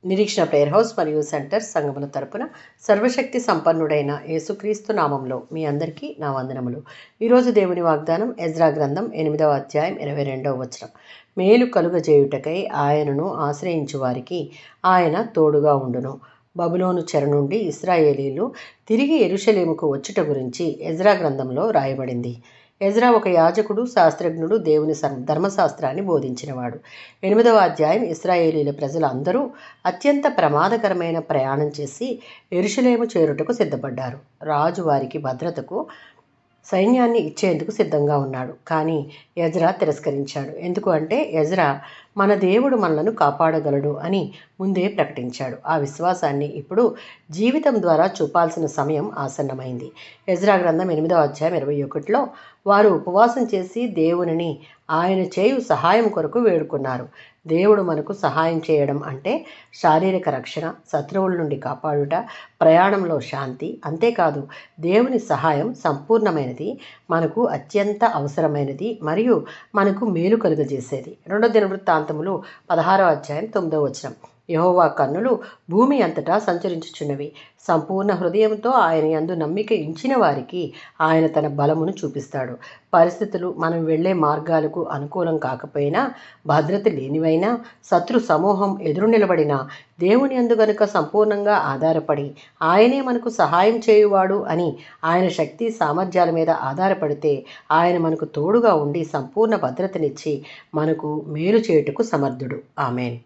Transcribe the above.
నిరీక్షణ prayer house మరియు centre సంఘముల తరపున సర్వశక్తి సంపన్నుడైన యేసుక్రీస్తు నామంలో మీ అందరికీ నా వందనములు. ఈరోజు దేవుని వాగ్దానం ఎజ్రా గ్రంథం 8వ అధ్యాయం 22వ వచనం. మేలు కలుగజేయుటకై ఆయనను ఆశ్రయించు వారికి ఆయన తోడుగా ఉండును. బబులోను చెర నుండి ఇశ్రాయేలీలు తిరిగి యెరూషలేముకు వచ్చుట గురించి ఎజ్రా గ్రంథంలో రాయబడింది. ఎజ్రా ఒక యాజకుడు, శాస్త్రజ్ఞుడు, దేవుని ధర్మశాస్త్రాన్ని బోధించినవాడు. 8వ అధ్యాయం ఇశ్రాయేలీల ప్రజలు అందరూ అత్యంత ప్రమాదకరమైన ప్రయాణం చేసి యెరూషలేము చేరుటకు సిద్ధపడ్డారు. రాజు వారికి భద్రతకు సైన్యాన్ని ఇచ్చేందుకు సిద్ధంగా ఉన్నాడు. కానీ ఎజ్రా తిరస్కరించాడు. ఎందుకు అంటే ఎజ్రా మన దేవుడు మనలను కాపాడగలడు అని ముందే ప్రకటించాడు. ఆ విశ్వాసాన్ని ఇప్పుడు జీవితం ద్వారా చూపాల్సిన సమయం ఆసన్నమైంది. ఎజ్రా గ్రంథం 8వ అధ్యాయం 21లో వారు ఉపవాసం చేసి దేవునిని ఆయన చేయు సహాయం కొరకు వేడుకున్నారు. దేవుడు మనకు సహాయం చేయడం అంటే శారీరక రక్షణ, శత్రువుల నుండి కాపాడుట, ప్రయాణంలో శాంతి. అంతేకాదు, దేవుని సహాయం సంపూర్ణమైనది, మనకు అత్యంత అవసరమైనది మరియు మనకు మేలు కలుగజేసేది. 2 దినవృత్తాంతములు 16వ అధ్యాయం 9వ వచనం. యెహోవా కన్నులు భూమి అంతటా సంచరించుచున్నవి. సంపూర్ణ హృదయంతో ఆయన యందు నమ్మిక ఉంచిన వారికి ఆయన తన బలమును చూపిస్తాడు. పరిస్థితులు మనం వెళ్ళే మార్గాలకు అనుకూలం కాకపోయినా, భద్రత లేనివైనా, శత్రు సమూహం ఎదురు నిలబడినా, దేవుని యందు గనుక సంపూర్ణంగా ఆధారపడి ఆయనే మనకు సహాయం చేయువాడు అని ఆయన శక్తి సామర్థ్యాల మీద ఆధారపడితే ఆయన మనకు తోడుగా ఉండి సంపూర్ణ భద్రతనిచ్చి మనకు మేలు చేయుటకు సమర్థుడు. ఆమేన్.